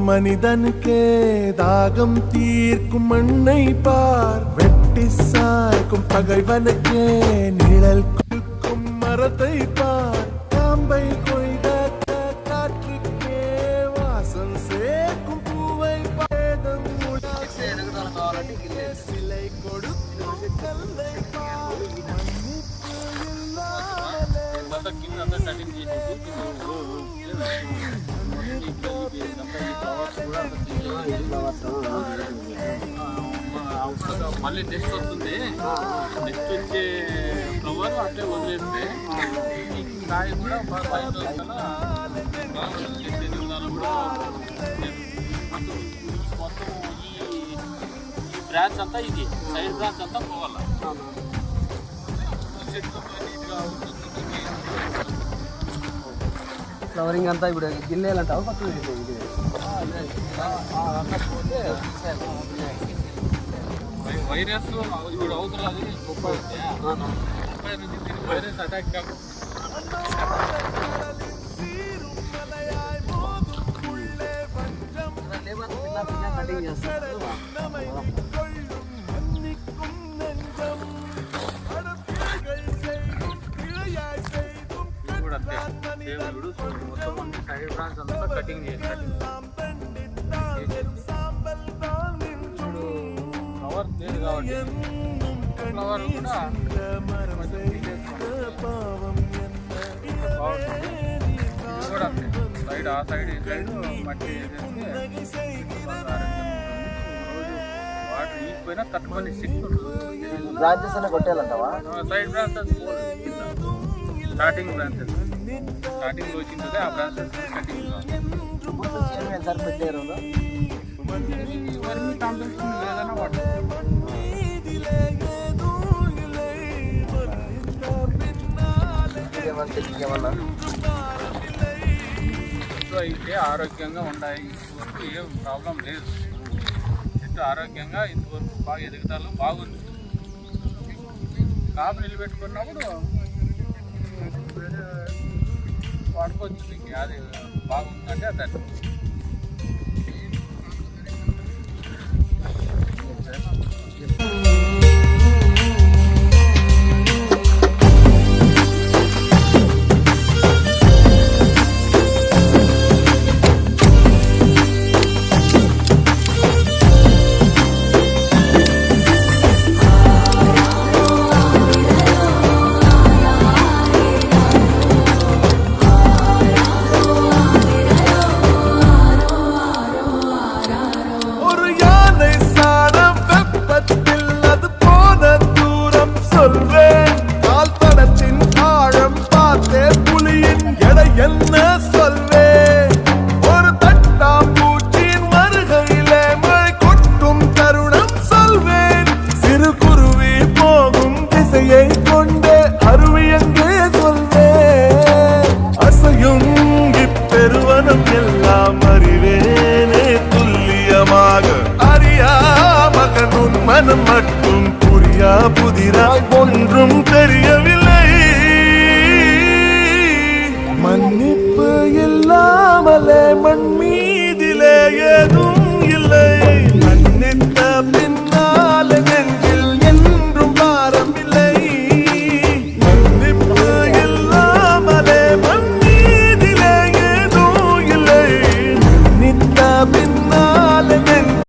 மனிதனுக்கே தாகம் தீர்க்கும் மண்ணை பார், வெட்டி சாய்க்கும் பகைவனுக்கே நிழல் கொடுக்கும் மரத்தை பார், காம்பை கொய்த காற்றுக்கே வாசம் சேர்க்கும் பூவை பாதம் சிலை கொடுக்கும் கல்லை பார், మళ్ళీ నెక్స్ట్ వస్తుంది. నెక్స్ట్ వచ్చే ఫ్లవర్ అట్లే వదిలేస్తే ఈ కాయ కూడా బాగా మొత్తం ఈ బ్రాంచ్ అంతా ఇది సైడ్ బ్రాంచ్ అంతా పోవాలి. ఫ్లవరింగ్ అంతా ఇప్పుడు గిల్లేయాలంటావు పక్కన వైరస్ ఇప్పుడు అవుతున్నది 30 నుంచి వైరస్ అటాక్ కాకుండా కటింగ్ చేస్తారు. మొత్తం సైడ్ బ్రాంచ్ అంతా కటింగ్ చేస్తారు. ఇప్పుడు ఫ్లవర్ లేదు కాబట్టి ఫ్లవర్ కూడా సైడ్ ఆ సైడ్ ఈ సైడ్ మట్టి వేసేస్తే వాటర్ ఈకపోయినా తట్టుకొని సిక్స్ బ్రాంచెస్ అనే కొట్టేయాలంటావా? Side branches starting branches starting లో వచ్చింది ఆ బ్రాంచెస్ కటింగ్ సార్ పెట్టారు వర్మి కాంపిటీషన్ ఏదైనా వాటర్ అయితే ఆరోగ్యంగా ఉన్నాయి. ఇంతవరకు ఏం ప్రాబ్లం లేదు. చెట్టు ఆరోగ్యంగా ఇంతవరకు బాగా ఎదుగుదల బాగుంది. కాపు నిలబెట్టుకున్నప్పుడు వాడుకోవచ్చు. మీకు అది బాగుందంటే అది என்ன சொல்வே, ஒரு தட்டாம்பூச்சின் வருகையிலே மழை கொட்டும் தருணம் சொல்வேன், சிறு குருவி போகும் திசையை கொண்டே அருவி எங்கே சொல்வேன், அசையும் இப்பெருவனம் எல்லாம் அறிவேனே துல்லியமாக, அறியா மகனும் மனம் மட்டும் புரியா புதிராய் ஒன்றும் தெரியவில்லை. மன்னிப்பு இல்லாமலே மண்